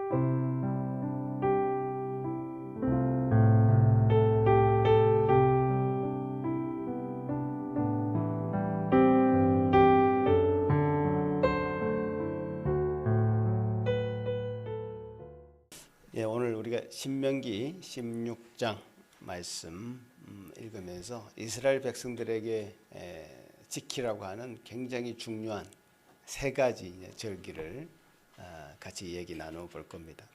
오늘 우리가 신명기 16장 말씀 읽으면서 이스라엘 백성들에게 지키라고 하는 굉장히 중요한 세 가지 절기를 같이 얘기 나눠볼 겁니다.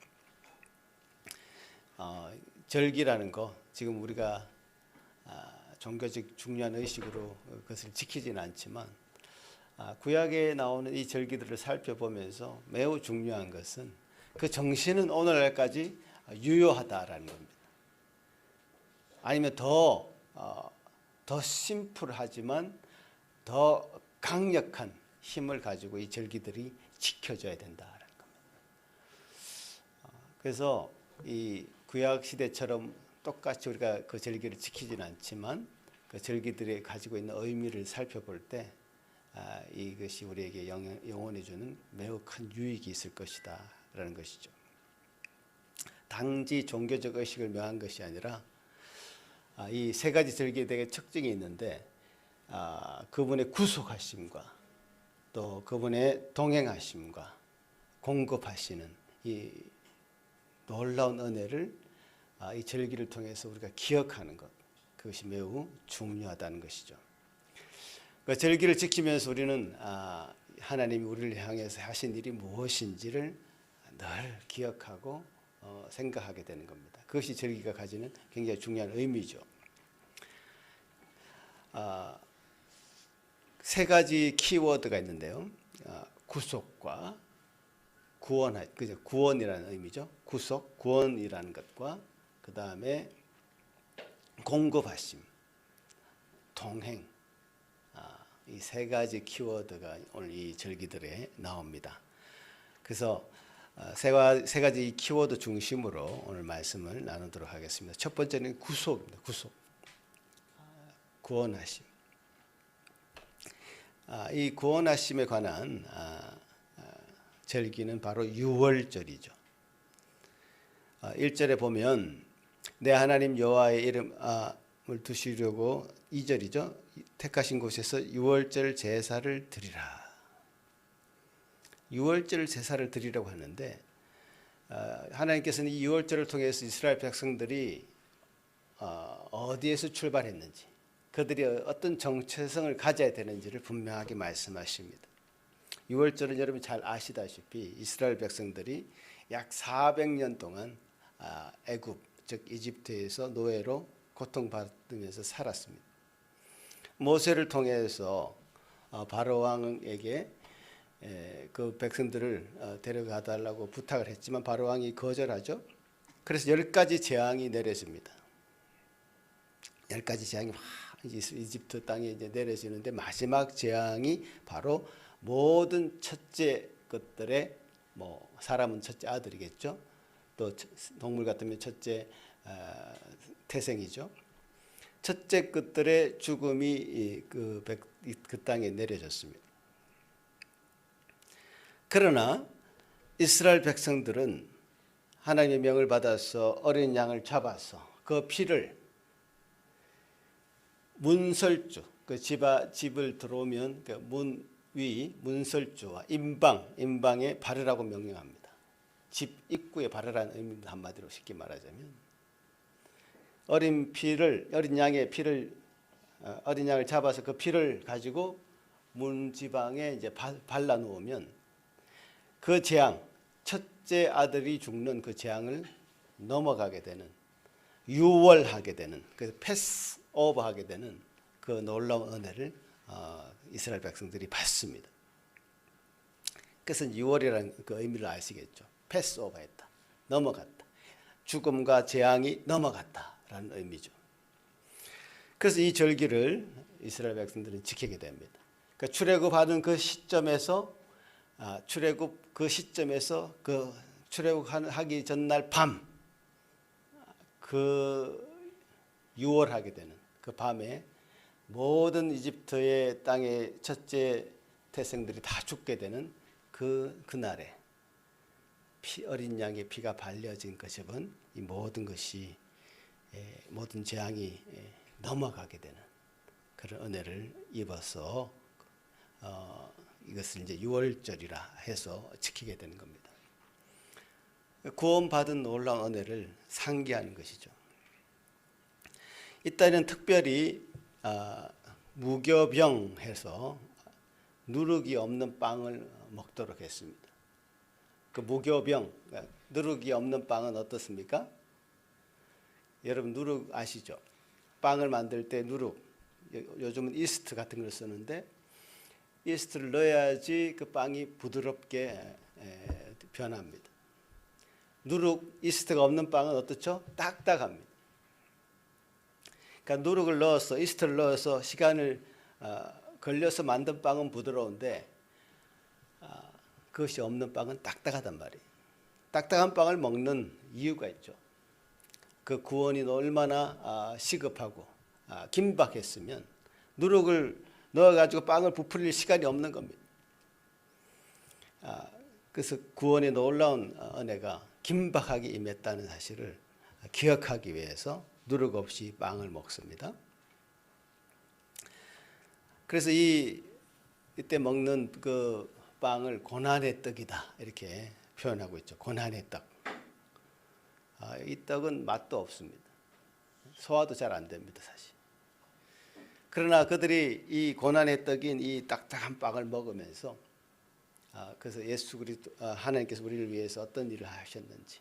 절기라는 거 지금 우리가 종교적 중요한 의식으로 그것을 지키지는 않지만 구약에 나오는 이 절기들을 살펴보면서 매우 중요한 것은 그 정신은 오늘날까지 유효하다라는 겁니다. 아니면 더 심플하지만 더 강력한 힘을 가지고 이 절기들이 지켜져야 된다라는 겁니다. 그래서 이 구약 시대처럼 똑같이 우리가 그 절기를 지키지는 않지만 그 절기들이 가지고 있는 의미를 살펴볼 때 이것이 우리에게 영원히 주는 매우 큰 유익이 있을 것이다 라는 것이죠. 단지 종교적 의식을 명한 것이 아니라 이 세 가지 절기에 대해 특징이 있는데 그분의 구속하심과 또 그분의 동행하심과 공급하시는 이 놀라운 은혜를 이 절기를 통해서 우리가 기억하는 것, 그것이 매우 중요하다는 것이죠. 그 절기를 지키면서 우리는 하나님이 우리를 향해서 하신 일이 무엇인지를 늘 기억하고 생각하게 되는 겁니다. 그것이 절기가 가지는 굉장히 중요한 의미죠. 세 가지 키워드가 있는데요. 구속과 구원이라는 의미죠. 구속, 구원이라는 것과 그 다음에 공급하심, 동행, 이 세 가지 키워드가 오늘 이 절기들에 나옵니다. 그래서 세 가지 키워드 중심으로 오늘 말씀을 나누도록 하겠습니다. 첫 번째는 구속입니다. 구속, 구원하심. 이 구원하심에 관한 절기는 바로 유월절이죠. 1절에 보면 내 하나님 여호와의 이름을 두시려고 2절이죠. 택하신 곳에서 유월절 제사를 드리라. 유월절 제사를 드리라고 하는데 하나님께서는 이 유월절을 통해서 이스라엘 백성들이 어디에서 출발했는지 그들이 어떤 정체성을 가져야 되는지를 분명하게 말씀하십니다. 유월절은 여러분이 잘 아시다시피 이스라엘 백성들이 약 400년 동안 애굽 즉 이집트에서 노예로 고통받으면서 살았습니다. 모세를 통해서 바로 왕에게 그 백성들을 데려가 달라고 부탁을 했지만 바로 왕이 거절하죠. 그래서 10가지 재앙이 내려집니다. 10가지 재앙이 막 이집트 땅에 이제 내려지는데 마지막 재앙이 바로 모든 첫째 것들의 사람은 첫째 아들이겠죠. 또 동물 같으면 첫째 태생이죠. 첫째 것들의 죽음이 그 땅에 내려졌습니다. 그러나 이스라엘 백성들은 하나님의 명을 받아서 어린 양을 잡아서 그 피를 문설주, 그 집을 들어오면 그 문 위 문설주와 임방에 바르라고 명령합니다. 집 입구에 바르라는 의미입니다. 한마디로 쉽게 말하자면 어린 양을 잡아서 그 피를 가지고 문 지방에 이제 발라 놓으면 그 재앙, 첫째 아들이 죽는 그 재앙을 넘어가게 되는, 유월하게 되는, 그래서 패스 오버하게 되는 그 놀라운 은혜를 이스라엘 백성들이 받습니다. 그래서 유월이라는 그 의미를 아시겠죠. 패스 오버했다, 넘어갔다, 죽음과 재앙이 넘어갔다라는 의미죠. 그래서 이 절기를 이스라엘 백성들은 지키게 됩니다. 그러니까 출애굽하는 그 시점에서 그 출애굽하기 전날 밤 그 유월하게 되는 그 밤에 모든 이집트의 땅의 첫째 태생들이 다 죽게 되는 그날에 어린 양의 피가 발려진 것은 이 모든 것이 모든 재앙이 넘어가게 되는 그런 은혜를 입어서 이것을 이제 유월절이라 해서 지키게 되는 겁니다. 구원받은 놀라운 은혜를 상기하는 것이죠. 이때는 특별히 무교병해서 누룩이 없는 빵을 먹도록 했습니다. 그 무교병, 누룩이 없는 빵은 어떻습니까? 여러분 누룩 아시죠? 빵을 만들 때 누룩, 요즘은 이스트 같은 걸 쓰는데 이스트를 넣어야지 그 빵이 부드럽게 변합니다. 누룩, 이스트가 없는 빵은 어떻죠? 딱딱합니다. 그러니까 누룩을 넣어서 이스트를 넣어서 시간을 걸려서 만든 빵은 부드러운데 그것이 없는 빵은 딱딱하단 말이에요. 딱딱한 빵을 먹는 이유가 있죠. 그 구원이 얼마나 시급하고 긴박했으면 누룩을 넣어가지고 빵을 부풀릴 시간이 없는 겁니다. 그래서 구원의 놀라운 은혜가 긴박하게 임했다는 사실을 기억하기 위해서 누룩 없이 빵을 먹습니다. 그래서 이때 먹는 그 빵을 고난의 떡이다 이렇게 표현하고 있죠. 고난의 떡. 이 떡은 맛도 없습니다. 소화도 잘 안 됩니다, 사실. 그러나 그들이 이 고난의 떡인 이 딱딱한 빵을 먹으면서 그래서 예수 그리스도 하나님께서 우리를 위해서 어떤 일을 하셨는지,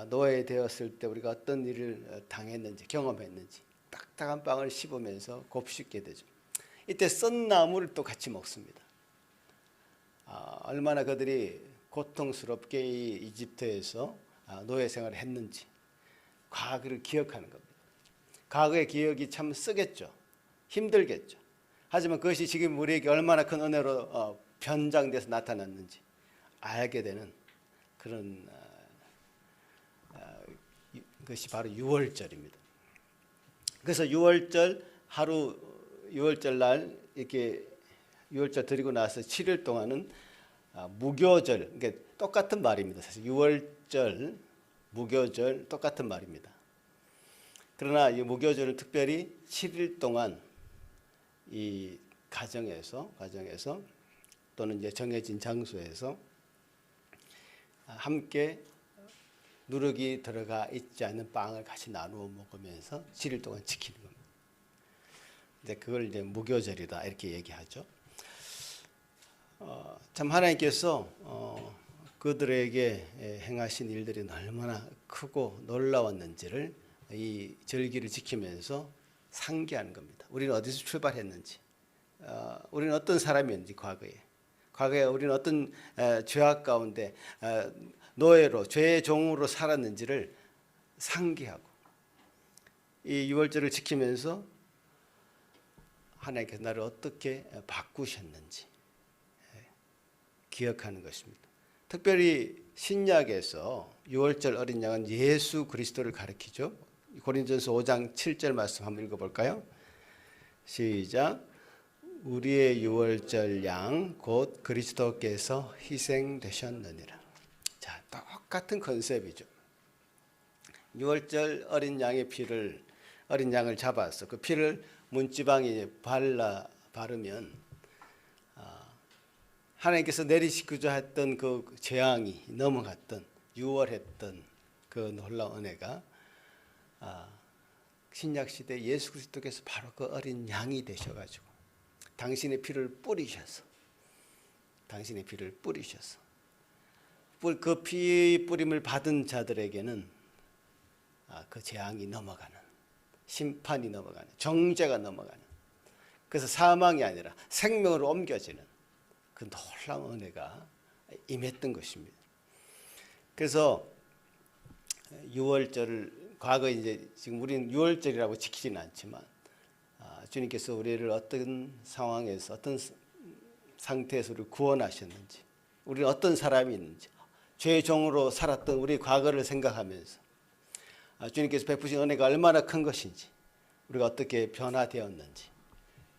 노예되었을 때 우리가 어떤 일을 당했는지 경험했는지 딱딱한 빵을 씹으면서 곱씹게 되죠. 이때 썬 나물을 또 같이 먹습니다. 얼마나 그들이 고통스럽게 이 이집트에서 노예 생활을 했는지 과거를 기억하는 겁니다. 과거의 기억이 참 쓰겠죠. 힘들겠죠. 하지만 그것이 지금 우리에게 얼마나 큰 은혜로 변장돼서 나타났는지 알게 되는 그런 것이 바로 유월절입니다. 그래서 유월절 하루, 유월절 날 이렇게 유월절 드리고 나서 7일 동안은 무교절, 그러니까 똑같은 말입니다. 사실 유월절, 무교절 똑같은 말입니다. 그러나 이 무교절을 특별히 7일 동안 이 가정에서 또는 이제 정해진 장소에서 함께 누룩이 들어가 있지 않은 빵을 같이 나누어 먹으면서 7일 동안 지키는 겁니다. 이제 그걸 이제 무교절이다 이렇게 얘기하죠. 참 하나님께서 그들에게 행하신 일들이 얼마나 크고 놀라웠는지를 이 절기를 지키면서 상기하는 겁니다. 우리는 어디서 출발했는지, 우리는 어떤 사람이었는지 과거에 우리는 어떤 죄악 가운데 노예로 죄의 종으로 살았는지를 상기하고 이 유월절을 지키면서 하나님께서 나를 어떻게 바꾸셨는지 기억하는 것입니다. 특별히 신약에서 유월절 어린 양은 예수 그리스도를 가리키죠. 고린도전서 5장 7절 말씀 한번 읽어볼까요? 시작. 우리의 유월절 양 곧 그리스도께서 희생되셨느니라. 자, 똑같은 컨셉이죠. 유월절 어린 양을 잡아서 그 피를 문지방에 바르면 하나님께서 내리시고자 했던 그 재앙이 넘어갔던 유월했던 그 놀라운 은혜가 신약 시대 예수 그리스도께서 바로 그 어린 양이 되셔가지고 당신의 피를 뿌리셔서 그 피 뿌림을 받은 자들에게는 그 재앙이 넘어가는, 심판이 넘어가는, 정죄가 넘어가는, 그래서 사망이 아니라 생명으로 옮겨지는 그 놀라운 은혜가 임했던 것입니다. 그래서 유월절을 과거 이제 지금 우리는 유월절이라고 지키지는 않지만 주님께서 우리를 어떤 상황에서 어떤 상태에서 우리를 구원하셨는지, 우리는 어떤 사람이 있는지, 죄의 종으로 살았던 우리 과거를 생각하면서 주님께서 베푸신 은혜가 얼마나 큰 것인지, 우리가 어떻게 변화되었는지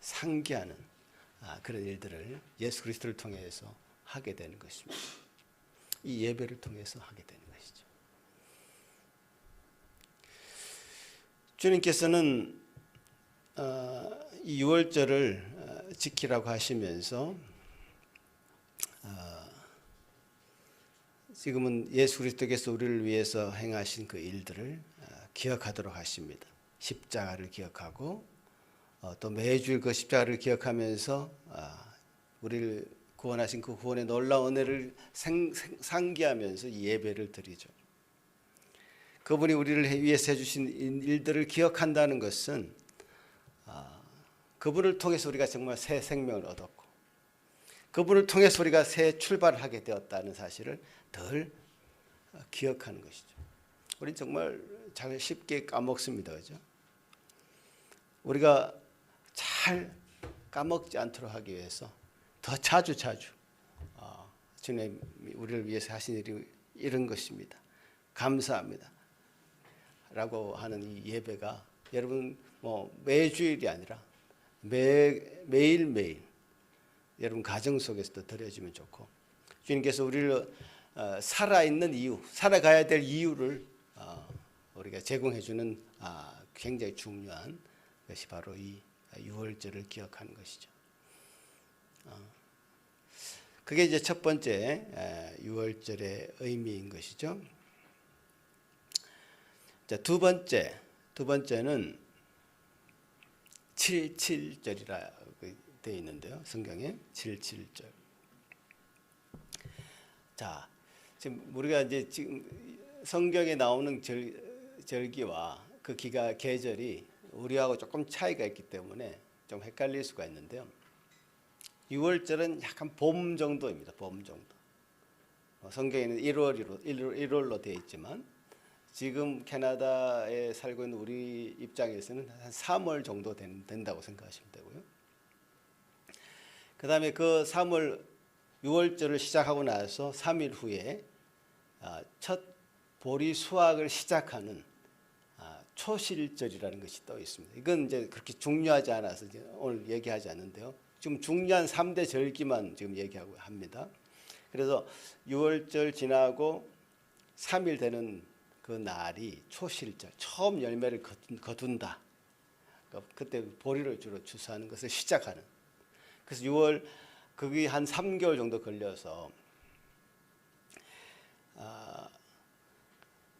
상기하는 그런 일들을 예수 그리스도를 통해서 하게 되는 것입니다. 이 예배를 통해서 하게 되는 것이죠. 주님께서는 이 유월절을 지키라고 하시면서 지금은 예수 그리스도께서 우리를 위해서 행하신 그 일들을 기억하도록 하십니다. 십자가를 기억하고 또 매주일 그 십자가를 기억하면서 우리를 구원하신 그 구원의 놀라운 은혜를 상기하면서 이 예배를 드리죠. 그분이 우리를 위해서 해주신 일들을 기억한다는 것은 그분을 통해서 우리가 정말 새 생명을 얻었고 그분을 통해서 우리가 새 출발을 하게 되었다는 사실을 덜 기억하는 것이죠. 우리 정말 잘 쉽게 까먹습니다, 그죠? 우리가 잘 까먹지 않도록 하기 위해서 더 자주 주님 우리를 위해서 하신 일이 이런 것입니다. 감사합니다. 라고 하는 이 예배가 여러분 매주일이 아니라 매일매일 여러분 가정 속에서도 드려지면 좋고 주님께서 우리를 살아있는 이유, 살아가야 될 이유를 우리가 제공해 주는 굉장히 중요한 것이 바로 이 유월절을 기억하는 것이죠. 그게 이제 첫 번째 유월절의 의미인 것이죠. 자, 두 번째는 77절이라 되어 있는데요. 성경에 77절. 자, 지금 우리가 이제 지금 성경에 나오는 절기와 그 계절이 우리하고 조금 차이가 있기 때문에 좀 헷갈릴 수가 있는데요. 6월절은 약간 봄 정도입니다. 봄 정도. 성경에는 1월로 되어 있지만 지금 캐나다에 살고 있는 우리 입장에서는 한 3월 정도 된다고 생각하시면 되고요. 그 다음에 그 6월절을 시작하고 나서 3일 후에 첫 보리 수확을 시작하는 초실절이라는 것이 또 있습니다. 이건 이제 그렇게 중요하지 않아서 이제 오늘 얘기하지 않는데요. 지금 중요한 3대 절기만 지금 얘기하고 합니다. 그래서 6월절 지나고 3일 되는 그 날이 초실절, 처음 열매를 거둔다. 그때 보리를 주로 추수하는 것을 시작하는. 그래서 6월 그게 한 3개월 정도 걸려서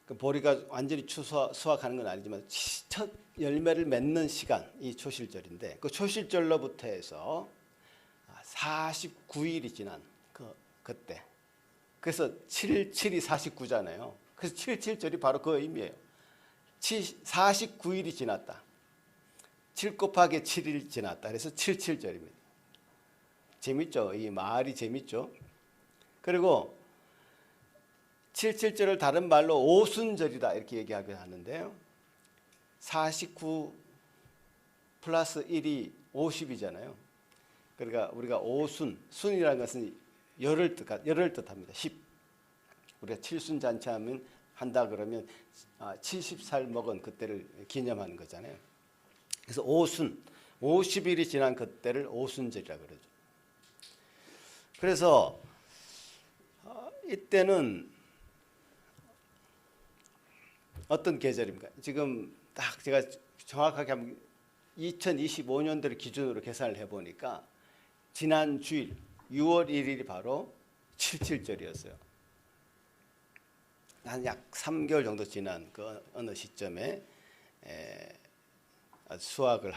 그 보리가 완전히 수확하는 건 아니지만 첫 열매를 맺는 시간이 초실절인데 그 초실절로부터 해서 49일이 지난 그때 그래서 7이 49잖아요. 그래서 77절이 바로 그 의미예요. 49일이 지났다. 7 곱하기 7일 지났다. 그래서 77절입니다. 재밌죠? 이 말이 재밌죠? 그리고 77절을 다른 말로 오순절이다 이렇게 얘기하기도 하는데요. 49 플러스 1이 50이잖아요. 그러니까 우리가 순이라는 것은 열을 뜻합니다. 10. 우리가 칠순잔치 한다 그러면 70살 먹은 그때를 기념하는 거잖아요. 그래서 50일이 지난 그때를 오순절이라 그러죠. 그래서 이때는 어떤 계절입니까? 지금 딱 제가 정확하게 한번 2025년도를 기준으로 계산을 해보니까 지난 주일 6월 1일이 바로 77절이었어요. 한 약 3개월 정도 지난 그 어느 시점에 수확을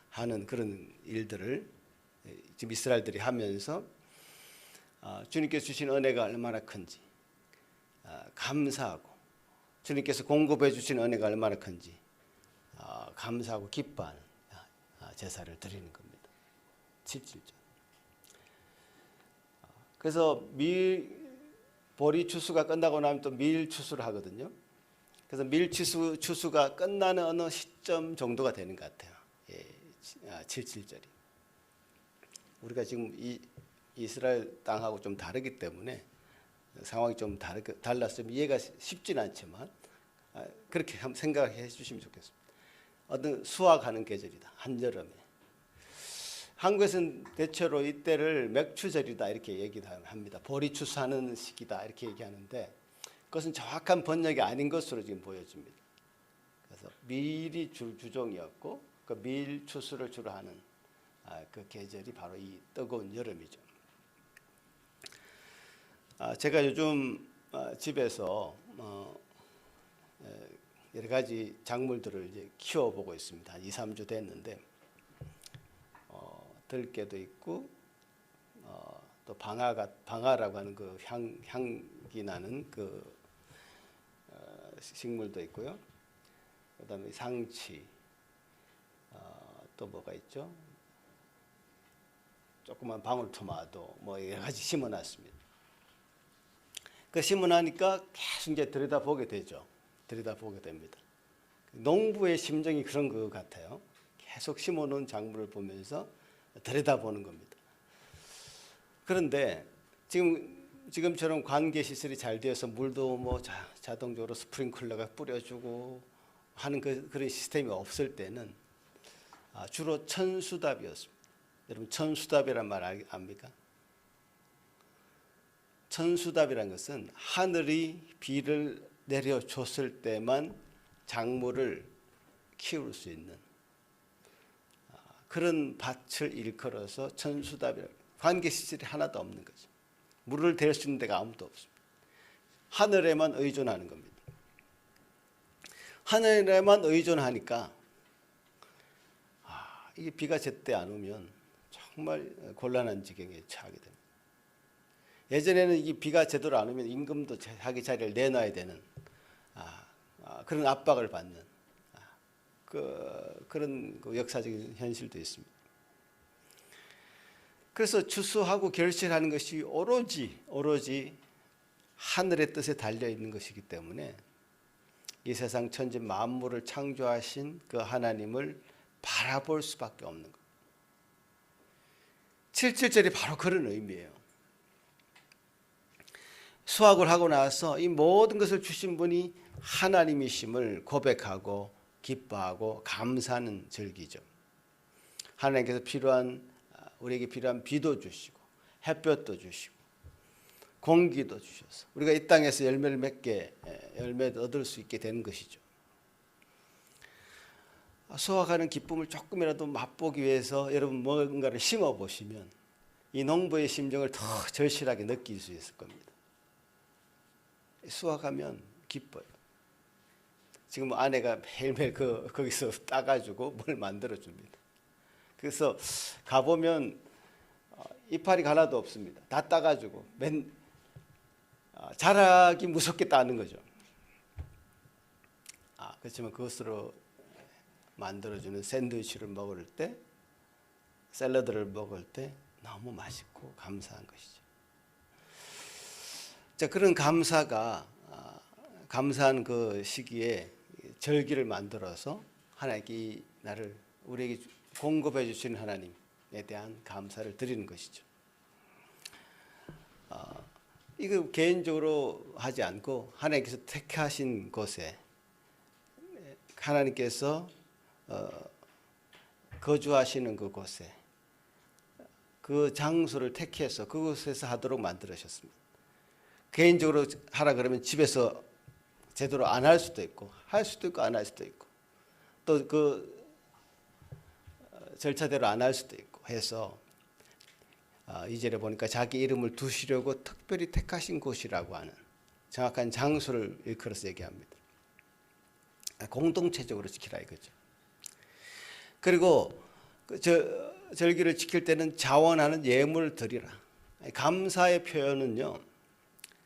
하는 그런 일들을 지금 이스라엘들이 하면서 주님께서 주신 은혜가 얼마나 큰지 감사하고 주님께서 공급해 주신 은혜가 얼마나 큰지 감사하고 기뻐하는 제사를 드리는 겁니다. 77절. 그래서 보리 추수가 끝나고 나면 또 밀 추수를 하거든요. 그래서 밀 추수가 끝나는 어느 시점 정도가 되는 것 같아요. 77절이. 우리가 지금 이스라엘 땅하고 좀 다르기 때문에 상황이 좀 달라서 좀 이해가 쉽지는 않지만 그렇게 한번 생각해 주시면 좋겠습니다. 어떤 수확하는 계절이다. 한여름에. 한국에서는 대체로 이때를 맥추절이다 이렇게 얘기를 합니다. 보리 추수하는 시기다 이렇게 얘기하는데 그것은 정확한 번역이 아닌 것으로 지금 보여집니다. 그래서 밀이 주종이었고 그 밀 추수를 주로 하는 그 계절이 바로 이 뜨거운 여름이죠. 제가 요즘 집에서 여러 가지 작물들을 이제 키워보고 있습니다. 한 2, 3주 됐는데 들깨도 있고 또 방아라고 하는 그 향기 나는 그 식물도 있고요. 그다음에 상치, 또 뭐가 있죠? 조그만 방울토마토 뭐 여러 가지 심어놨습니다. 그 심어나니까 계속 이제 들여다보게 되죠. 들여다보게 됩니다. 농부의 심정이 그런 것 같아요. 계속 심어놓은 작물을 보면서 들여다보는 겁니다. 그런데 지금처럼 관계 시설이 잘 되어서 물도 뭐 자동적으로 스프링클러가 뿌려주고 하는 그런 시스템이 없을 때는 주로 천수답이었습니다. 여러분 천수답이란 말 압니까? 천수답이란 것은 하늘이 비를 내려줬을 때만 작물을 키울 수 있는 그런 밭을 일컬어서 천수답이라고. 관계 시설이 하나도 없는 거죠. 물을 댈 수 있는 데가 아무도 없습니다. 하늘에만 의존하는 겁니다. 하늘에만 의존하니까 이게 비가 제때 안 오면 정말 곤란한 지경에 처하게 됩니다. 예전에는 이 비가 제대로 안 오면 임금도 자기 자리를 내놔야 되는 그런 압박을 받는 그런 역사적인 현실도 있습니다. 그래서 추수하고 결실하는 것이 오로지 하늘의 뜻에 달려 있는 것이기 때문에 이 세상 천지 만물을 창조하신 그 하나님을 바라볼 수밖에 없는 것. 7.7절이 바로 그런 의미예요. 수확을 하고 나서 이 모든 것을 주신 분이 하나님이심을 고백하고 기뻐하고 감사하는 절기죠. 하나님께서 우리에게 필요한 비도 주시고 햇볕도 주시고 공기도 주셔서 우리가 이 땅에서 열매를 맺게 열매를 얻을 수 있게 되는 것이죠. 수확하는 기쁨을 조금이라도 맛보기 위해서 여러분 뭔가를 심어 보시면 이 농부의 심정을 더 절실하게 느낄 수 있을 겁니다. 수확하면 기뻐요. 지금 아내가 매일매일 거기서 따가지고 뭘 만들어 줍니다. 그래서 가보면 이파리 하나도 없습니다. 다 따가지고 자라기 무섭게 따는 거죠. 그렇지만 그것으로 만들어주는 샌드위치를 먹을 때, 샐러드를 먹을 때 너무 맛있고 감사한 것이죠. 자, 그런 감사한 그 시기에 절기를 만들어서 하나님께 우리에게 공급해 주시는 하나님에 대한 감사를 드리는 것이죠. 이거 개인적으로 하지 않고 하나님께서 택하신 곳에 하나님께서 거주하시는 그곳에 그 장소를 택해서 그곳에서 하도록 만들으셨습니다. 개인적으로 하라 그러면 집에서 제대로 안 할 수도 있고 할 수도 있고 안 할 수도 있고 또 그 절차대로 안 할 수도 있고 해서 2절에 보니까 자기 이름을 두시려고 특별히 택하신 곳이라고 하는 정확한 장소를 일컬어서 얘기합니다. 공동체적으로 지키라 이거죠. 그리고 절기를 지킬 때는 자원하는 예물을 드리라. 감사의 표현은요.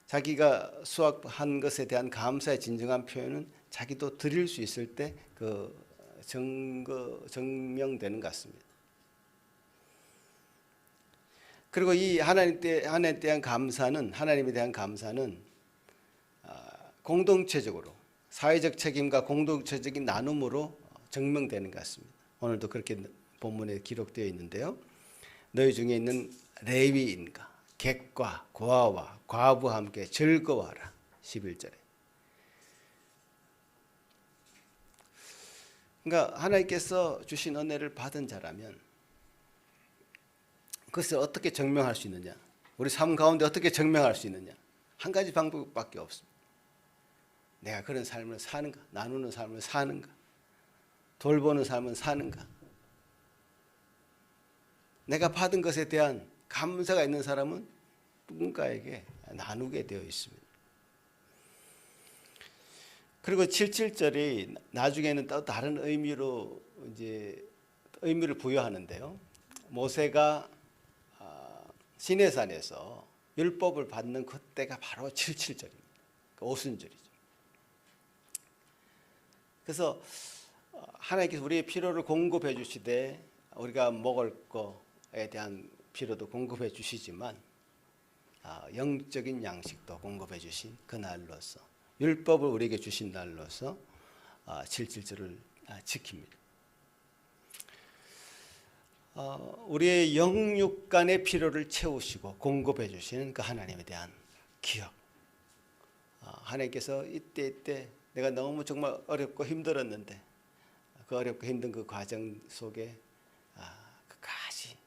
자기가 수확한 것에 대한 감사의 진정한 표현은 자기도 드릴 수 있을 때 그 증명되는 것 같습니다. 그리고 이 하나님에 대한 감사는 공동체적으로 사회적 책임과 공동체적인 나눔으로 증명되는 것 같습니다. 오늘도 그렇게 본문에 기록되어 있는데요. 너희 중에 있는 레위인과 객과 고아와 과부와 함께 즐거워하라. 11절에. 그러니까 하나님께서 주신 은혜를 받은 자라면 그것을 어떻게 증명할 수 있느냐? 우리 삶 가운데 어떻게 증명할 수 있느냐? 한 가지 방법밖에 없습니다. 내가 그런 삶을 사는가? 나누는 삶을 사는가? 돌보는 삶을 사는가? 내가 받은 것에 대한 감사가 있는 사람은 누군가에게 나누게 되어 있습니다. 그리고 77절이 나중에는 또 다른 의미로 이제 의미를 부여하는데요. 모세가 시내산에서 율법을 받는 그때가 바로 77절입니다. 오순절이죠. 그래서 하나님께서 우리의 필요를 공급해 주시되 우리가 먹을 거에 대한 필요도 공급해 주시지만 영적인 양식도 공급해 주신 그 날로서 율법을 우리에게 주신 날로서 77절을 지킵니다. 우리의 영육간의 필요를 채우시고 공급해 주시는 그 하나님에 대한 기억. 하나님께서 이때 내가 너무 정말 어렵고 힘들었는데 그 어렵고 힘든 그 과정 속에 끝까지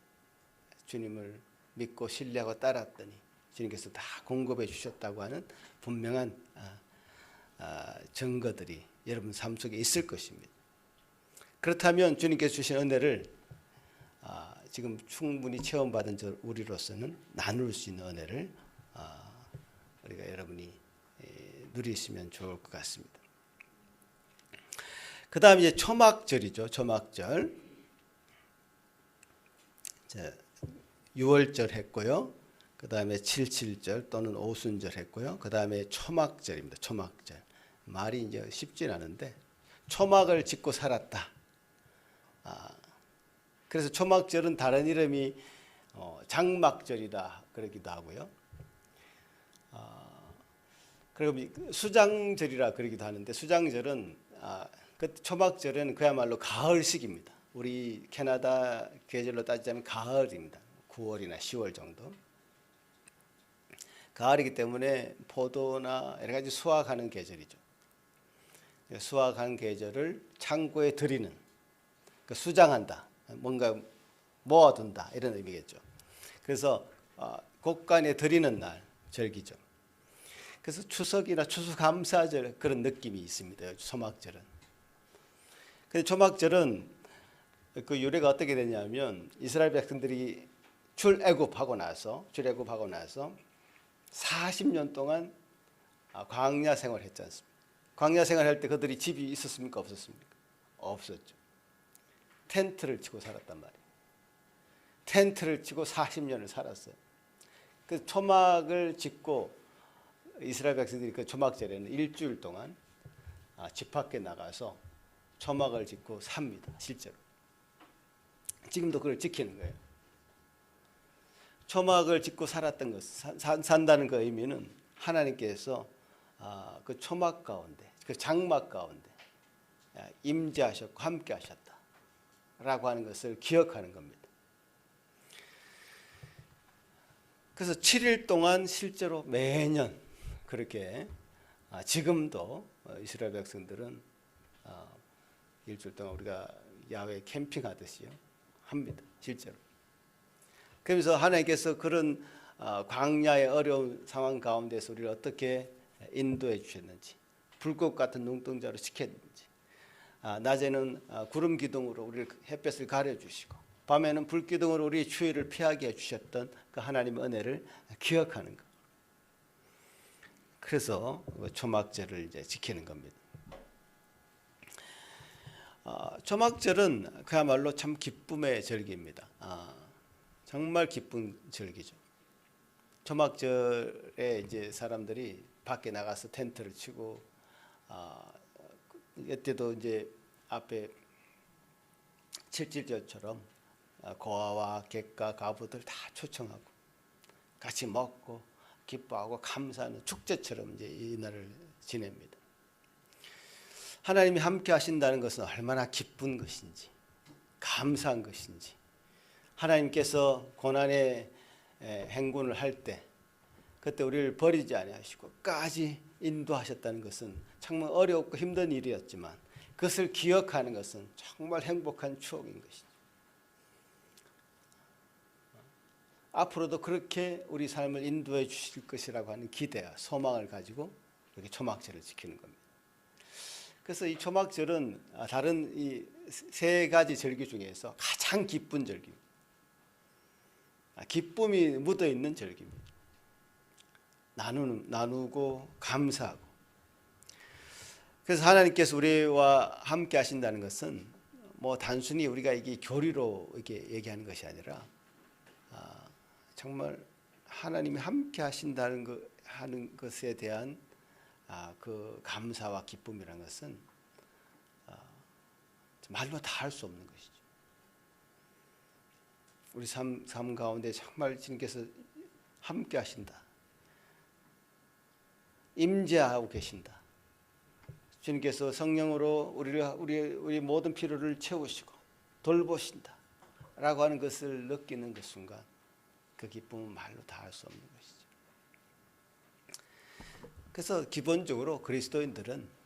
주님을 믿고 신뢰하고 따랐더니 주님께서 다 공급해 주셨다고 하는 분명한 증거들이 여러분 삶 속에 있을 것입니다. 그렇다면 주님께서 주신 은혜를 지금 충분히 체험받은 우리로서는 나눌 수 있는 은혜를 우리가 여러분이 누리시면 좋을 것 같습니다. 그 다음 이제 초막절이죠. 초막절. 6월절 했고요. 그 다음에 77절 또는 오순절 했고요. 그 다음에 초막절입니다. 초막절. 말이 이제 쉽진 않은데 초막을 짓고 살았다. 그래서 초막절은 다른 이름이 장막절이다 그러기도 하고요. 그리고 수장절이라 그러기도 하는데 수장절은 그 초막절은 그야말로 가을식입니다. 우리 캐나다 계절로 따지자면 가을입니다. 9월이나 10월 정도. 가을이기 때문에 포도나 여러 가지 수확하는 계절이죠. 수확한 계절을 창고에 들이는, 수장한다, 뭔가 모아둔다 이런 의미겠죠. 그래서 곳간에 들이는 날 절기죠. 그래서 추석이나 추수감사절 그런 느낌이 있습니다. 초막절은. 근데 초막절은 그 유래가 어떻게 되냐면 이스라엘 백성들이 출애굽하고 나서 40년 동안 광야 생활을 했지 않습니까? 광야 생활할 때 그들이 집이 있었습니까? 없었습니까? 없었죠. 텐트를 치고 살았단 말이에요. 텐트를 치고 40년을 살았어요. 그 초막을 짓고 이스라엘 백성들이 그 초막절에는 일주일 동안 집 밖에 나가서 초막을 짓고 삽니다. 실제로. 지금도 그걸 지키는 거예요. 초막을 짓고 살았던 것, 산다는 그 의미는 하나님께서 그 초막 가운데, 그 장막 가운데 임재하셨고 함께 하셨다라고 하는 것을 기억하는 겁니다. 그래서 7일 동안 실제로 매년 그렇게 지금도 이스라엘 백성들은 일주일 동안 우리가 야외 캠핑하듯이요 합니다. 실제로. 그러면서 하나님께서 그런 광야의 어려운 상황 가운데서 우리를 어떻게 인도해 주셨는지, 불꽃 같은 눈동자로 지켰는지, 낮에는 구름 기둥으로 우리를 햇볕을 가려주시고 밤에는 불 기둥으로 우리의 추위를 피하게 해주셨던 그 하나님의 은혜를 기억하는 것. 그래서 초막절을 이제 지키는 겁니다. 초막절은 그야말로 참 기쁨의 절기입니다. 정말 기쁜 절기죠. 초막절에 이제 사람들이 밖에 나가서 텐트를 치고 이때도 이제 앞에 77절처럼 고아와 객가 가부들 다 초청하고 같이 먹고 기뻐하고 감사하는 축제처럼 이제 이 날을 지냅니다. 하나님이 함께 하신다는 것은 얼마나 기쁜 것인지, 감사한 것인지, 하나님께서 고난의 행군을 할 때 그때 우리를 버리지 아니하시고 끝까지 인도하셨다는 것은 정말 어렵고 힘든 일이었지만 그것을 기억하는 것은 정말 행복한 추억인 것이죠. 앞으로도 그렇게 우리 삶을 인도해 주실 것이라고 하는 기대와 소망을 가지고 이렇게 초막절을 지키는 겁니다. 그래서 이 초막절은 다른 이 세 가지 절기 중에서 가장 기쁜 절기입니다. 기쁨이 묻어 있는 절기입니다. 나누고 감사하고. 그래서 하나님께서 우리와 함께 하신다는 것은 뭐 단순히 우리가 이게 교리로 이렇게 얘기하는 것이 아니라 정말 하나님이 함께 하신다는 하는 것에 대한 그 감사와 기쁨이라는 것은 말로 다 할 수 없는 것이죠. 우리 삶 가운데 정말 주님께서 함께 하신다. 임재하고 계신다. 주님께서 성령으로 우리 모든 필요를 채우시고 돌보신다. 라고 하는 것을 느끼는 그 순간 그 기쁨은 말로 다 할 수 없는 것이죠. 그래서 기본적으로 그리스도인들은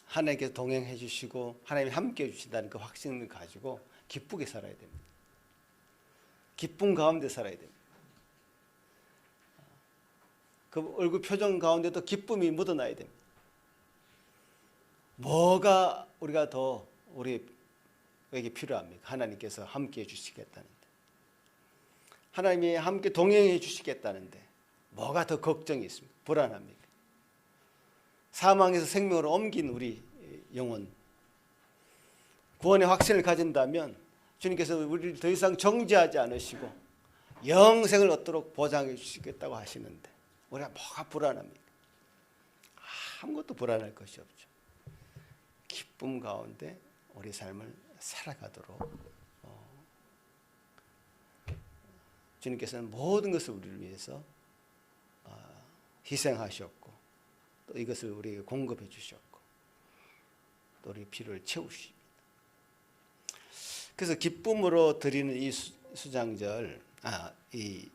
하나님께서 동행해 주시고 하나님이 함께 해 주신다는 그 확신을 가지고 기쁘게 살아야 됩니다. 기쁨 가운데 살아야 됩니다. 그 얼굴 표정 가운데도 기쁨이 묻어나야 됩니다. 뭐가 우리가 더 우리에게 필요합니까? 하나님께서 함께 해 주시겠다는데, 하나님이 함께 동행해 주시겠다는데 뭐가 더 걱정이 있습니까? 불안합니까? 사망에서 생명으로 옮긴 우리 영혼, 구원의 확신을 가진다면 주님께서 우리를 더 이상 정죄하지 않으시고 영생을 얻도록 보장해 주시겠다고 하시는데 우리가 뭐가 불안합니까? 아무것도 불안할 것이 없죠. 기쁨 가운데 우리 삶을 살아가도록 주님께서는 모든 것을 우리를 위해서 희생하셨고 또 이것을 우리에게 공급해 주셨고 또 우리의 필요를 채우십니다. 그래서 기쁨으로 드리는 이 수장절, 이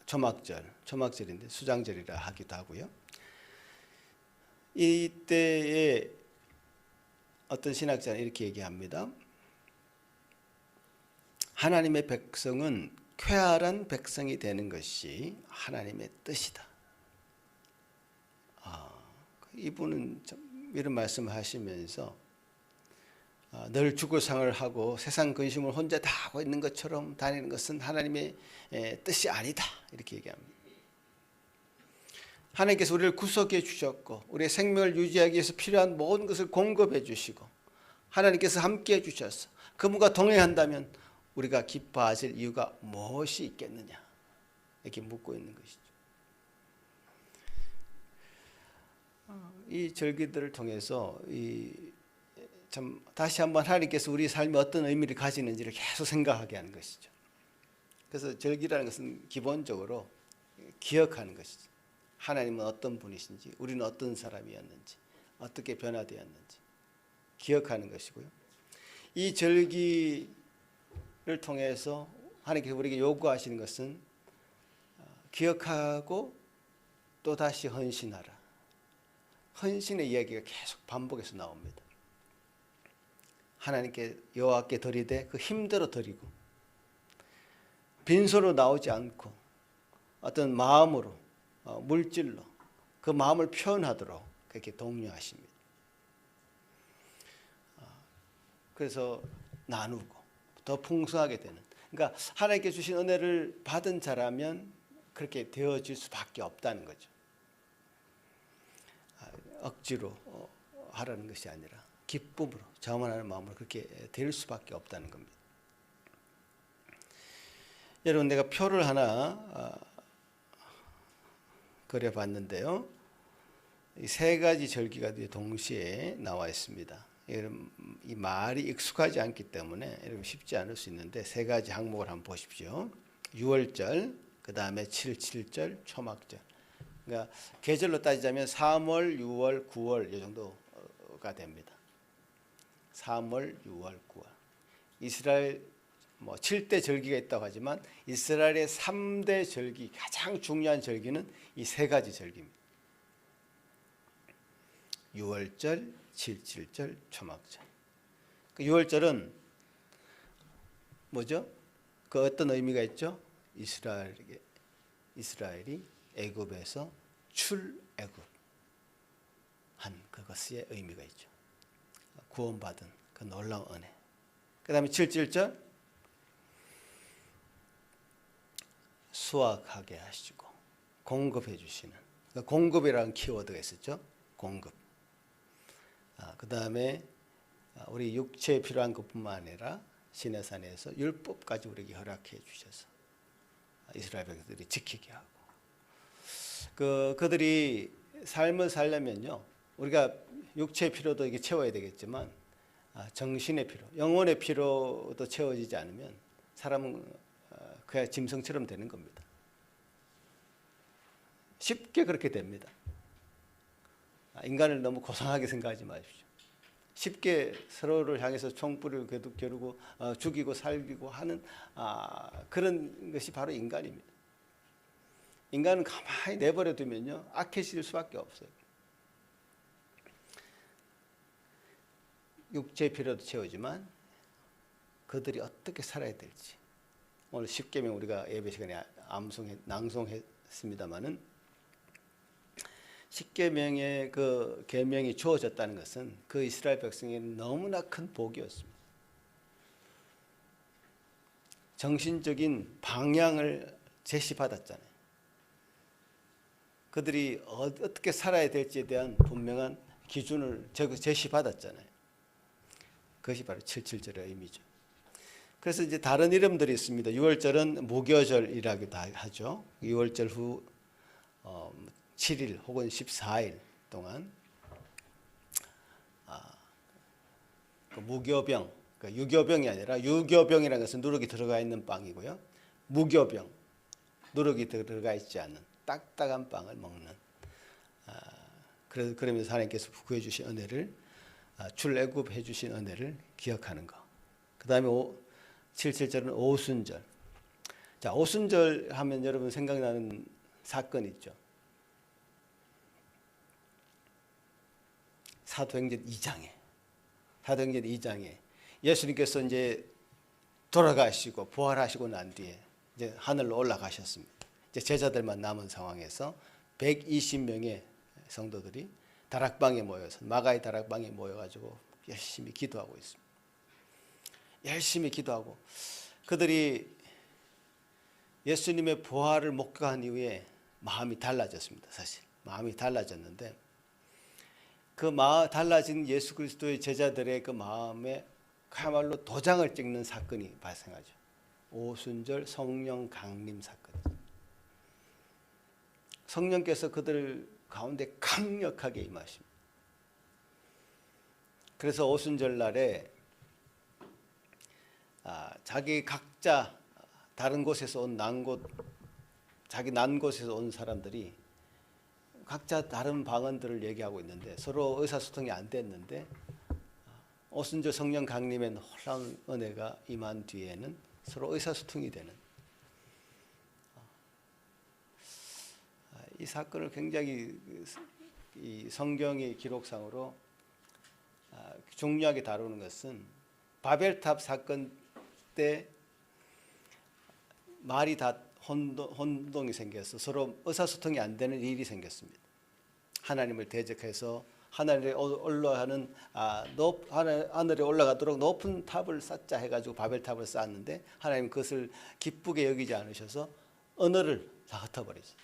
초막절인데 수장절이라 하기도 하고요. 이때에 어떤 신학자는 이렇게 얘기합니다. 하나님의 백성은 쾌활한 백성이 되는 것이 하나님의 뜻이다. 이분은 이런 말씀을 하시면서 늘 죽을상을 하고 세상 근심을 혼자 다 하고 있는 것처럼 다니는 것은 하나님의 뜻이 아니다. 이렇게 얘기합니다. 하나님께서 우리를 구속해 주셨고 우리의 생명을 유지하기 위해서 필요한 모든 것을 공급해 주시고 하나님께서 함께 해 주셔서 그분과 동행한다면 우리가 기뻐하실 이유가 무엇이 있겠느냐 이렇게 묻고 있는 것이죠. 이 절기들을 통해서 참 다시 한번 하나님께서 우리 삶에 어떤 의미를 가지는지를 계속 생각하게 하는 것이죠. 그래서 절기라는 것은 기본적으로 기억하는 것이죠. 하나님은 어떤 분이신지, 우리는 어떤 사람이었는지, 어떻게 변화되었는지 기억하는 것이고요. 이 절기를 통해서 하나님께서 우리에게 요구하시는 것은 기억하고 또 다시 헌신하라. 헌신의 이야기가 계속 반복해서 나옵니다. 하나님께 여호와께 드리되 그 힘대로 드리고 빈손으로 나오지 않고 어떤 마음으로 물질로 그 마음을 표현하도록 그렇게 독려하십니다. 그래서 나누고 더 풍성하게 되는, 그러니까 하나님께 주신 은혜를 받은 자라면 그렇게 되어질 수밖에 없다는 거죠. 억지로 하라는 것이 아니라 기쁨으로 자원하는 마음으로 그렇게 될 수밖에 없다는 겁니다. 여러분, 내가 표를 하나 그려봤는데요. 이 세 가지 절기가 동시에 나와 있습니다. 이 말이 익숙하지 않기 때문에 여러분 쉽지 않을 수 있는데 세 가지 항목을 한번 보십시오. 6월절, 그 다음에 7.7절, 초막절. 그러니까 계절로 따지자면 3월, 6월, 9월 이 정도가 됩니다. 3월, 6월, 9월. 이스라엘 7대 절기가 있다고 하지만 이스라엘의 3대 절기, 가장 중요한 절기는 이 세 가지 절기입니다. 6월절, 7.7절, 초막절. 6월절은 뭐죠? 그 어떤 의미가 있죠? 이스라엘이 애굽에서 출애굽한 그것의 의미가 있죠. 구원받은 그 놀라운 은혜. 그 다음에 7절 수확하게 하시고 공급해 주시는, 그러니까 공급이라는 키워드가 있었죠. 공급. 그 다음에 우리 육체에 필요한 것뿐만 아니라 시내산에서 율법까지 우리에게 허락해 주셔서 이스라엘 백성들이 지키게 하고, 그들이 삶을 살려면요, 우리가 육체의 필요도 이게 채워야 되겠지만 정신의 필요, 영혼의 필요도 채워지지 않으면 사람은 그냥 짐승처럼 되는 겁니다. 쉽게 그렇게 됩니다. 인간을 너무 고상하게 생각하지 마십시오. 쉽게 서로를 향해서 총불을 겨루고 죽이고 살기고 하는 그런 것이 바로 인간입니다. 인간은 가만히 내버려 두면요, 악해질 수밖에 없어요. 육체의 필요도 채우지만 그들이 어떻게 살아야 될지, 오늘 십계명 우리가 예배 시간에 낭송했습니다마는, 십계명의 그 계명이 주어졌다는 것은 그 이스라엘 백성에게는 너무나 큰 복이었습니다. 정신적인 방향을 제시받았잖아요. 그들이 어떻게 살아야 될지에 대한 분명한 기준을 제시받았잖아요. 그것이 바로 7.7절의 의미죠. 그래서 이제 다른 이름들이 있습니다. 6월절은 무교절이라고도 하죠. 6월절 후 7일 혹은 14일 동안 그 무교병, 그러니까 유교병이 아니라, 유교병이라는 것은 누룩이 들어가 있는 빵이고요. 무교병, 누룩이 들어가 있지 않는 딱딱한 빵을 먹는, 그러면서 하나님께서 구해 주신 은혜를, 출애굽해 주신 은혜를 기억하는 것. 그 다음에 7.7절은 오순절. 자, 오순절 하면 여러분 생각나는 사건 있죠. 사도행전 2장에 예수님께서 이제 돌아가시고 부활하시고 난 뒤에 이제 하늘로 올라가셨습니다. 이제 제자들만 남은 상황에서 120명의 성도들이 다락방에 모여서, 마가의 다락방에 모여가지고 열심히 기도하고 있습니다. 열심히 기도하고, 그들이 예수님의 부활을 목격한 이후에 마음이 달라졌습니다. 사실 마음이 달라졌는데, 그 달라진 예수 그리스도의 제자들의 그 마음에 그야말로 도장을 찍는 사건이 발생하죠. 오순절 성령 강림 사건이죠. 성령께서 그들 가운데 강력하게 임하십니다. 그래서 오순절 날에 자기 각자 다른 곳에서 온 자기 난 곳에서 온 사람들이 각자 다른 방언들을 얘기하고 있는데 서로 의사소통이 안 됐는데, 오순절 성령 강림의 놀라운 은혜가 임한 뒤에는 서로 의사소통이 되는, 이 사건을 굉장히 이 성경의 기록상으로 중요하게 다루는 것은, 바벨탑 사건 때 말이 다 혼동이 생겨서 서로 의사소통이 안 되는 일이 생겼습니다. 하나님을 대적해서 하늘에 올라가는 하늘에 올라가도록 높은 탑을 쌓자 해가지고 바벨탑을 쌓았는데, 하나님 그것을 기쁘게 여기지 않으셔서 언어를 다 흩어버렸어요.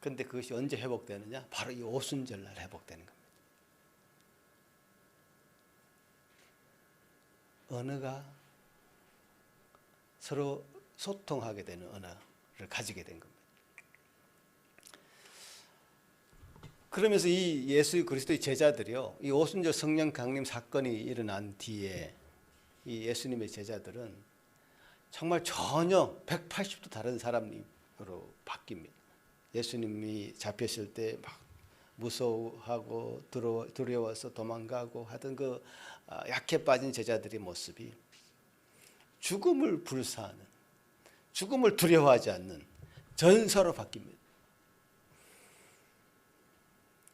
그런데 그것이 언제 회복되느냐? 바로 이 오순절 날 회복되는 겁니다. 언어가 서로 소통하게 되는 언어를 가지게 된 겁니다. 그러면서 이 예수 그리스도의 제자들이요, 이 오순절 성령 강림 사건이 일어난 뒤에 이 예수님의 제자들은 정말 전혀 180도 다른 사람으로 바뀝니다. 예수님이 잡혔을 때 막 무서워하고 두려워서 도망가고 하던 그 약해 빠진 제자들의 모습이 죽음을 불사하는, 죽음을 두려워하지 않는 전사로 바뀝니다.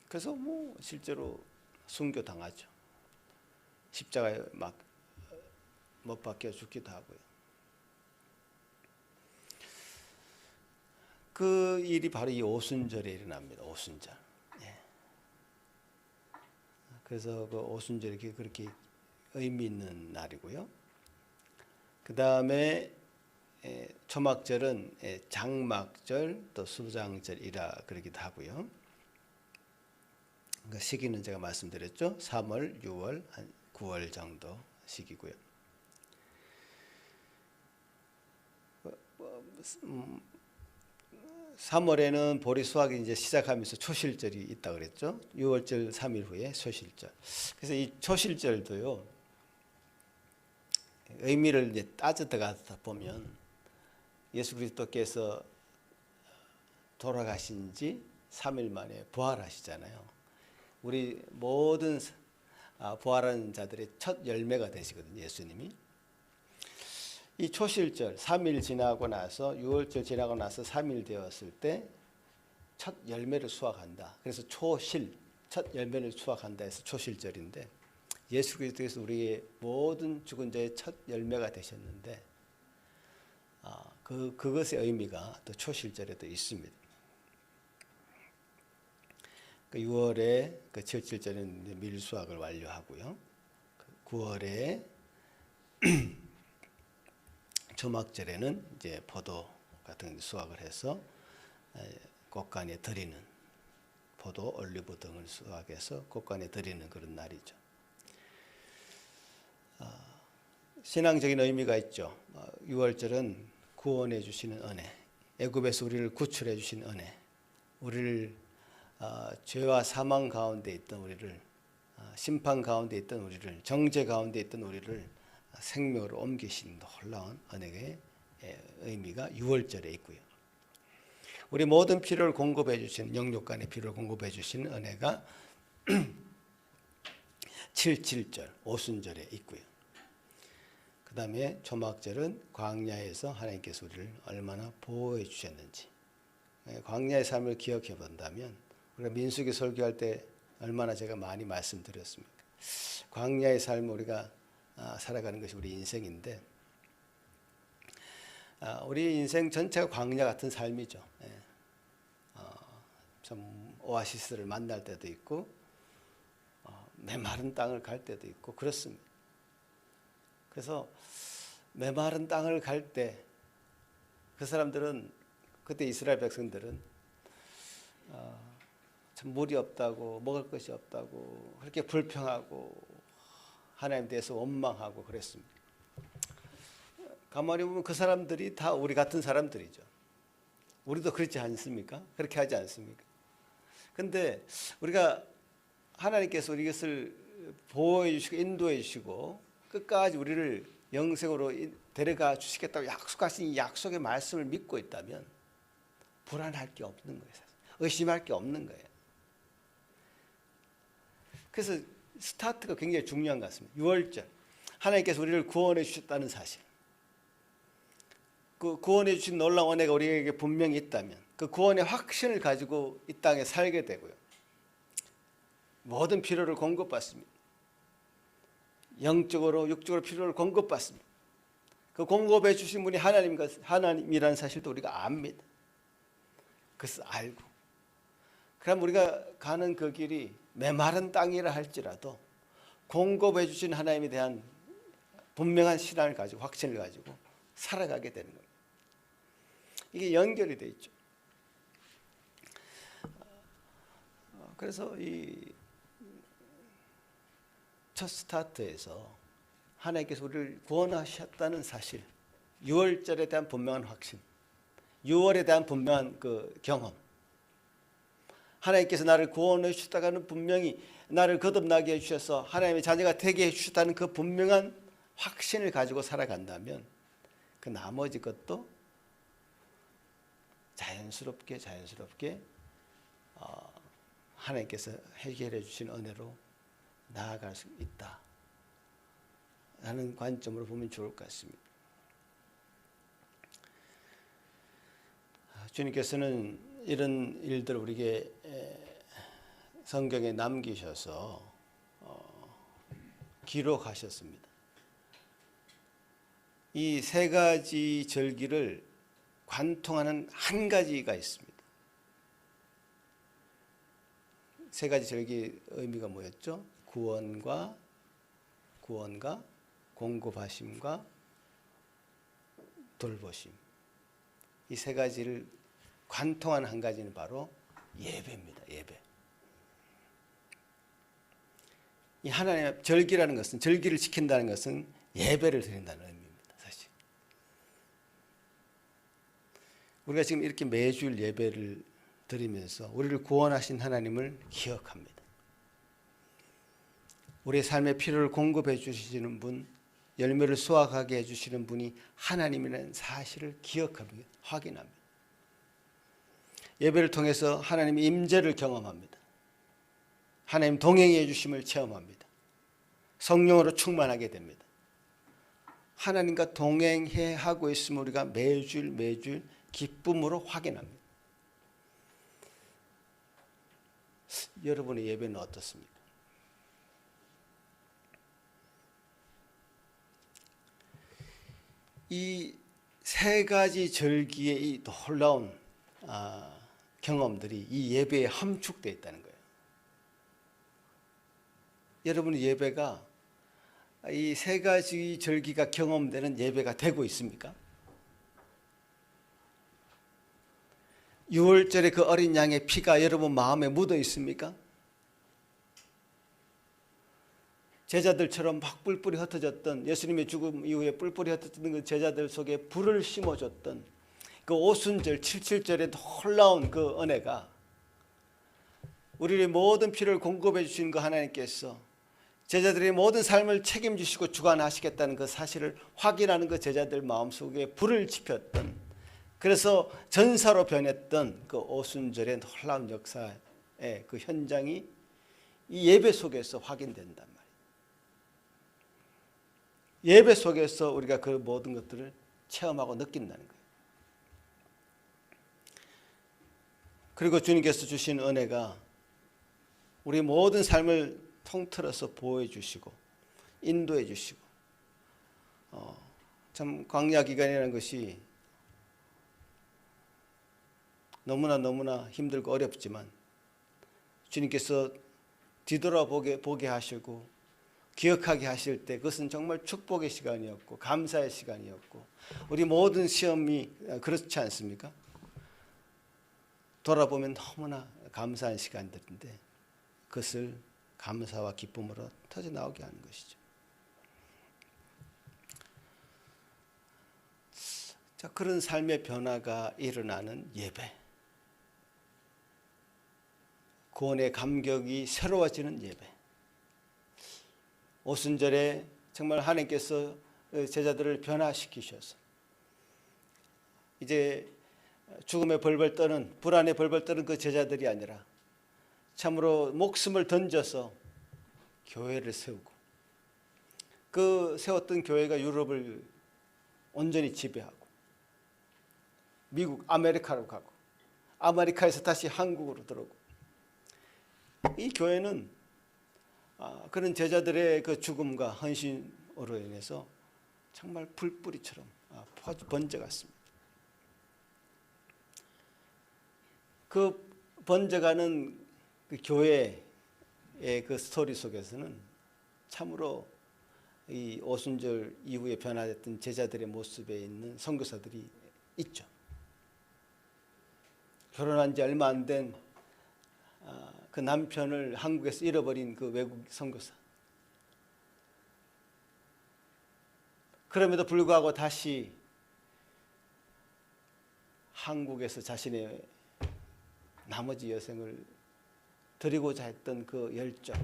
그래서 뭐 실제로 순교당하죠. 십자가에 막 못 박혀 죽기도 하고요. 그 일이 바로 이 오순절에 일어납니다. 오순절. 예. 그래서 그 오순절이 그렇게 의미 있는 날이고요. 그 다음에 초막절은 장막절 또 수장절이라 그러기도 하고요. 그 시기는 제가 말씀드렸죠. 3월, 6월, 한 9월 정도 시기고요. 3월에는 보리 수확이 이제 시작하면서 초실절이 있다 그랬죠. 6월절 3일 후에 초실절. 그래서 이 초실절도요. 의미를 이제 따져 들어가다 보면 예수 그리스도께서 돌아가신 지 3일 만에 부활하시잖아요. 우리 모든 부활한 자들의 첫 열매가 되시거든요. 예수님이. 이 초실절 3일 지나고 나서 6월절 지나고 나서 3일 되었을 때 첫 열매를 수확한다. 그래서 초실, 첫 열매를 수확한다 해서 초실절인데 예수 그리스도께서 우리의 모든 죽은 자의 첫 열매가 되셨는데 그것의 의미가 또 초실절에도 있습니다. 그 6월에 그 초실절은 밀수확을 완료하고요. 9월에 초막절에는 이제 포도 같은 수확을 해서 곳간에 드리는 포도, 올리브 등을 수확해서 곳간에 드리는 그런 날이죠. 신앙적인 의미가 있죠. 6월절은 구원해 주시는 은혜, 애굽에서 우리를 구출해 주신 은혜, 우리를 죄와 사망 가운데 있던 우리를 심판 가운데 있던 우리를 정죄 가운데 있던 우리를 생명으로 옮기신 놀라운 은혜의 의미가 6월절에 있고요. 우리 모든 필요를 공급해 주신 영육간의 필요를 공급해 주신 은혜가 77절 오순절에 있고요. 그 다음에 초막절은 광야에서 하나님께서 우리를 얼마나 보호해 주셨는지 광야의 삶을 기억해 본다면 우리가 민수기 설교할 때 얼마나 제가 많이 말씀드렸습니까? 광야의 삶을 우리가 살아가는 것이 우리 인생인데 우리 인생 전체가 광야 같은 삶이죠. 참 오아시스를 만날 때도 있고 메마른 땅을 갈 때도 있고 그렇습니다. 그래서 메마른 땅을 갈 때 그 사람들은 그때 이스라엘 백성들은 참 물이 없다고 먹을 것이 없다고 그렇게 불평하고 하나님 대해서 원망하고 그랬습니다. 가만히 보면 그 사람들이 다 우리 같은 사람들이죠. 우리도 그렇지 않습니까? 그렇게 하지 않습니까? 근데 우리가 하나님께서 우리 것을 보호해 주시고 인도해 주시고 끝까지 우리를 영생으로 데려가 주시겠다고 약속하신 이 약속의 말씀을 믿고 있다면 불안할 게 없는 거예요. 의심할 게 없는 거예요. 그래서 스타트가 굉장히 중요한 것 같습니다. 6월절 하나님께서 우리를 구원해 주셨다는 사실, 그 구원해 주신 놀라운 은혜가 우리에게 분명히 있다면 그 구원의 확신을 가지고 이 땅에 살게 되고요. 모든 필요를 공급받습니다. 영적으로 육적으로 필요를 공급받습니다. 그 공급해 주신 분이 하나님이라는 사실도 우리가 압니다. 그것을 알고 그럼 우리가 가는 그 길이 메마른 땅이라 할지라도 공급해 주신 하나님에 대한 분명한 신앙을 가지고 확신을 가지고 살아가게 되는 겁니다. 이게 연결이 돼 있죠. 그래서 이 첫 스타트에서 하나님께서 우리를 구원하셨다는 사실, 6월절에 대한 분명한 확신, 6월에 대한 분명한 그 경험, 하나님께서 나를 구원해 주셨다가는 분명히 나를 거듭나게 해주셔서 하나님의 자녀가 되게 해주셨다는 그 분명한 확신을 가지고 살아간다면 그 나머지 것도 자연스럽게 하나님께서 해결해 주신 은혜로 나아갈 수 있다 라는 관점으로 보면 좋을 것 같습니다. 주님께서는 이런 일들을 우리에게 성경에 남기셔서 기록하셨습니다. 이 세 가지 절기를 관통하는 한 가지가 있습니다. 세 가지 절기의 의미가 뭐였죠? 구원과 공급하심과 돌보심. 이 세 가지를 관통하는 한 가지는 바로 예배입니다. 예배. 이 하나님의 절기라는 것은, 절기를 지킨다는 것은 예배를 드린다는 의미입니다. 사실 우리가 지금 이렇게 매주일 예배를 드리면서 우리를 구원하신 하나님을 기억합니다. 우리의 삶의 필요를 공급해 주시는 분, 열매를 수확하게 해주시는 분이 하나님이라는 사실을 기억합니다. 확인합니다. 예배를 통해서 하나님의 임재를 경험합니다. 하나님 동행해 주심을 체험합니다. 성령으로 충만하게 됩니다. 하나님과 동행해 하고 있으면 우리가 매주일 기쁨으로 확인합니다. 여러분의 예배는 어떻습니까? 이 세 가지 절기의 이 놀라운 경험들이 이 예배에 함축되어 있다는 거예요. 여러분의 예배가 이 세 가지 절기가 경험되는 예배가 되고 있습니까? 6월절에 그 어린 양의 피가 여러분 마음에 묻어 있습니까? 제자들처럼 막 뿔뿔이 흩어졌던, 예수님의 죽음 이후에 뿔뿔이 흩어졌던 그 제자들 속에 불을 심어줬던 그 오순절 77절의 놀라운 그 은혜가, 우리의 모든 필요를 공급해 주시는 그 하나님께서 제자들의 모든 삶을 책임지시고 주관하시겠다는 그 사실을 확인하는 그 제자들 마음속에 불을 지폈던, 그래서 전사로 변했던 그 오순절의 놀라운 역사의 그 현장이 이 예배 속에서 확인된단 말이에요. 예배 속에서 우리가 그 모든 것들을 체험하고 느낀다는 거예요. 그리고 주님께서 주신 은혜가 우리 모든 삶을 통틀어서 보호해 주시고 인도해 주시고, 참 광야 기간이라는 것이 너무나 힘들고 어렵지만 주님께서 뒤돌아보게 하시고 기억하게 하실 때 그것은 정말 축복의 시간이었고 감사의 시간이었고, 우리 모든 시험이 그렇지 않습니까? 돌아보면 너무나 감사한 시간들인데 그것을 감사와 기쁨으로 터져나오게 하는 것이죠. 자, 그런 삶의 변화가 일어나는 예배, 구원의 감격이 새로워지는 예배. 오순절에 정말 하나님께서 제자들을 변화시키셔서 이제 죽음에 벌벌 떠는, 불안에 벌벌 떠는 그 제자들이 아니라 참으로 목숨을 던져서 교회를 세우고, 그 세웠던 교회가 유럽을 온전히 지배하고 미국, 아메리카로 가고 아메리카에서 다시 한국으로 들어오고, 이 교회는 그런 제자들의 그 죽음과 헌신으로 인해서 정말 불뿌리처럼 번져갔습니다. 그 번져가는 그 교회의 그 스토리 속에서는 참으로 이 오순절 이후에 변화됐던 제자들의 모습에 있는 선교사들이 있죠. 결혼한 지 얼마 안 된 그 남편을 한국에서 잃어버린 그 외국 선교사. 그럼에도 불구하고 다시 한국에서 자신의 나머지 여생을 드리고자 했던 그 열정,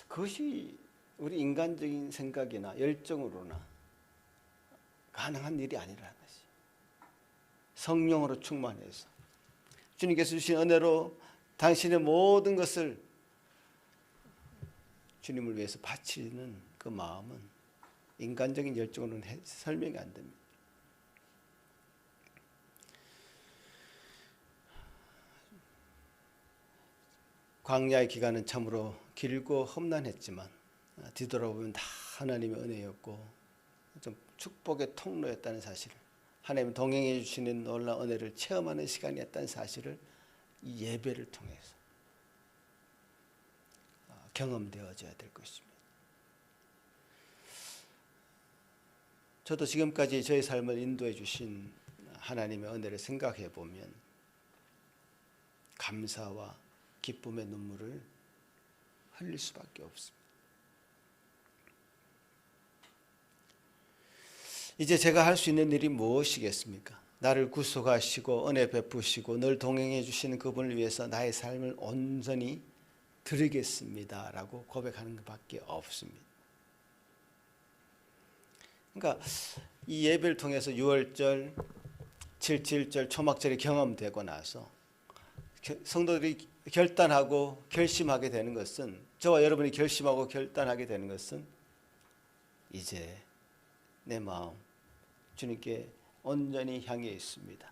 그것이 우리 인간적인 생각이나 열정으로나 가능한 일이 아니라는 것이, 성령으로 충만해서 주님께서 주신 은혜로 당신의 모든 것을 주님을 위해서 바치는 그 마음은 인간적인 열정으로는 설명이 안 됩니다. 광야의 기간은 참으로 길고 험난했지만 뒤돌아보면 다 하나님의 은혜였고 좀 축복의 통로였다는 사실을, 하나님 동행해 주시는 놀라운 은혜를 체험하는 시간이었다는 사실을 이 예배를 통해서 경험되어져야 될 것입니다. 저도 지금까지 저의 삶을 인도해 주신 하나님의 은혜를 생각해 보면 감사와 기쁨의 눈물을 흘릴 수밖에 없습니다. 이제 제가 할 수 있는 일이 무엇이겠습니까? 나를 구속하시고 은혜 베푸시고 늘 동행해 주시는 그분을 위해서 나의 삶을 온전히 드리겠습니다 라고 고백하는 것밖에 없습니다. 그러니까 이 예배를 통해서 6월절, 7.7절, 초막절이 경험되고 나서 성도들이 결단하고 결심하게 되는 것은, 저와 여러분이 결심하고 결단하게 되는 것은 이제 내 마음 주님께 온전히 향해 있습니다.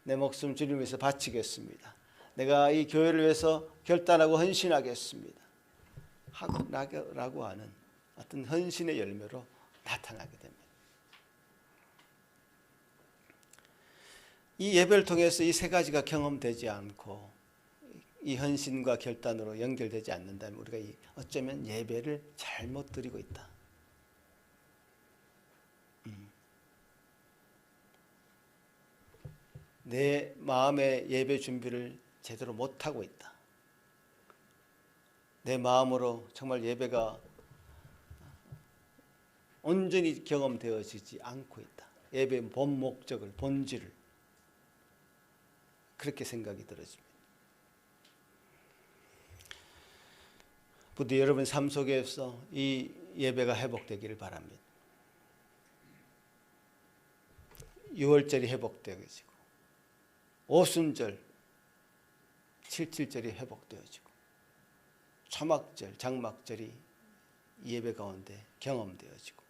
내 목숨 주님 위해서 바치겠습니다. 내가 이 교회를 위해서 결단하고 헌신하겠습니다 라고 하는 어떤 헌신의 열매로 나타나게 됩니다. 이 예배를 통해서 이 세 가지가 경험되지 않고 이 헌신과 결단으로 연결되지 않는다면 우리가 어쩌면 예배를 잘못 드리고 있다. 내 마음의 예배 준비를 제대로 못하고 있다. 내 마음으로 정말 예배가 온전히 경험되어지지 않고 있다. 예배의 본 목적을, 본질을 그렇게 생각이 들어집니다. 부디 여러분 삶 속에서 이 예배가 회복되기를 바랍니다. 6월절이 회복되어지고 오순절, 7.7절이 회복되어지고 초막절, 장막절이 예배 가운데 경험되어지고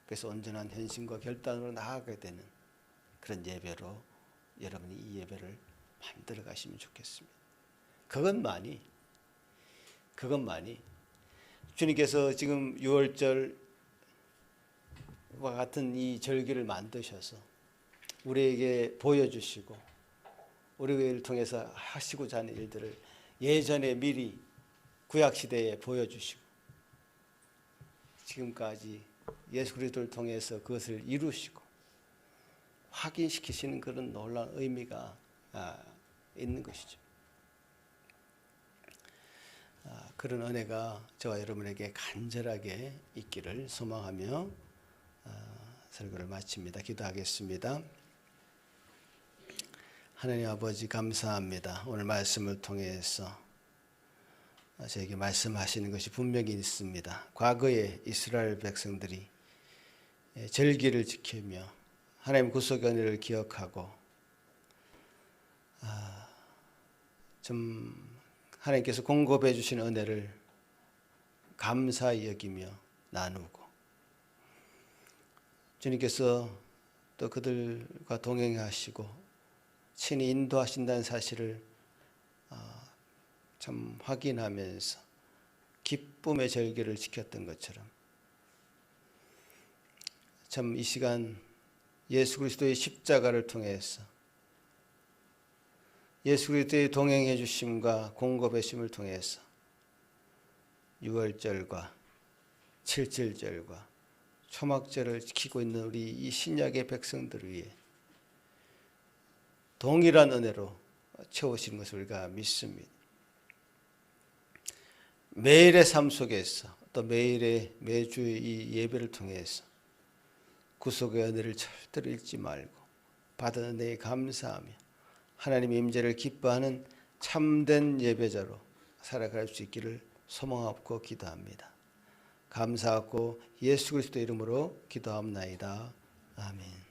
그래서 온전한 헌신과 결단으로 나아가게 되는 그런 예배로 여러분이 이 예배를 만들어 가시면 좋겠습니다. 그것만이 주님께서 지금 6월절과 같은 이 절기를 만드셔서 우리에게 보여주시고 우리를 통해서 하시고자 하는 일들을 예전에 미리 구약시대에 보여주시고 지금까지 예수 그리스도를 통해서 그것을 이루시고 확인시키시는 그런 놀라운 의미가 있는 것이죠. 그런 은혜가 저와 여러분에게 간절하게 있기를 소망하며 설교를 마칩니다. 기도하겠습니다. 하나님 아버지 감사합니다. 오늘 말씀을 통해서 저에게 말씀하시는 것이 분명히 있습니다. 과거에 이스라엘 백성들이 절기를 지키며 하나님 구속의 은혜를 기억하고 좀 하나님께서 공급해 주신 은혜를 감사히 여기며 나누고 주님께서 또 그들과 동행하시고 친히 인도하신다는 사실을 참 확인하면서 기쁨의 절기를 지켰던 것처럼 참 이 시간 예수 그리스도의 십자가를 통해서 예수 그리스도의 동행해 주심과 공급해 주심을 통해서 6월절과 7.7절과 초막절을 지키고 있는 우리 이 신약의 백성들을 위해 동일한 은혜로 채우시는 것을 우리가 믿습니다. 매일의 삶 속에서 또 매주의 이 예배를 통해서 구속의 은혜를 절대로 잃지 말고 받은 은혜에 감사하며 하나님의 임재를 기뻐하는 참된 예배자로 살아갈 수 있기를 소망하고 기도합니다. 감사하고 예수 그리스도 이름으로 기도합나이다. 아멘.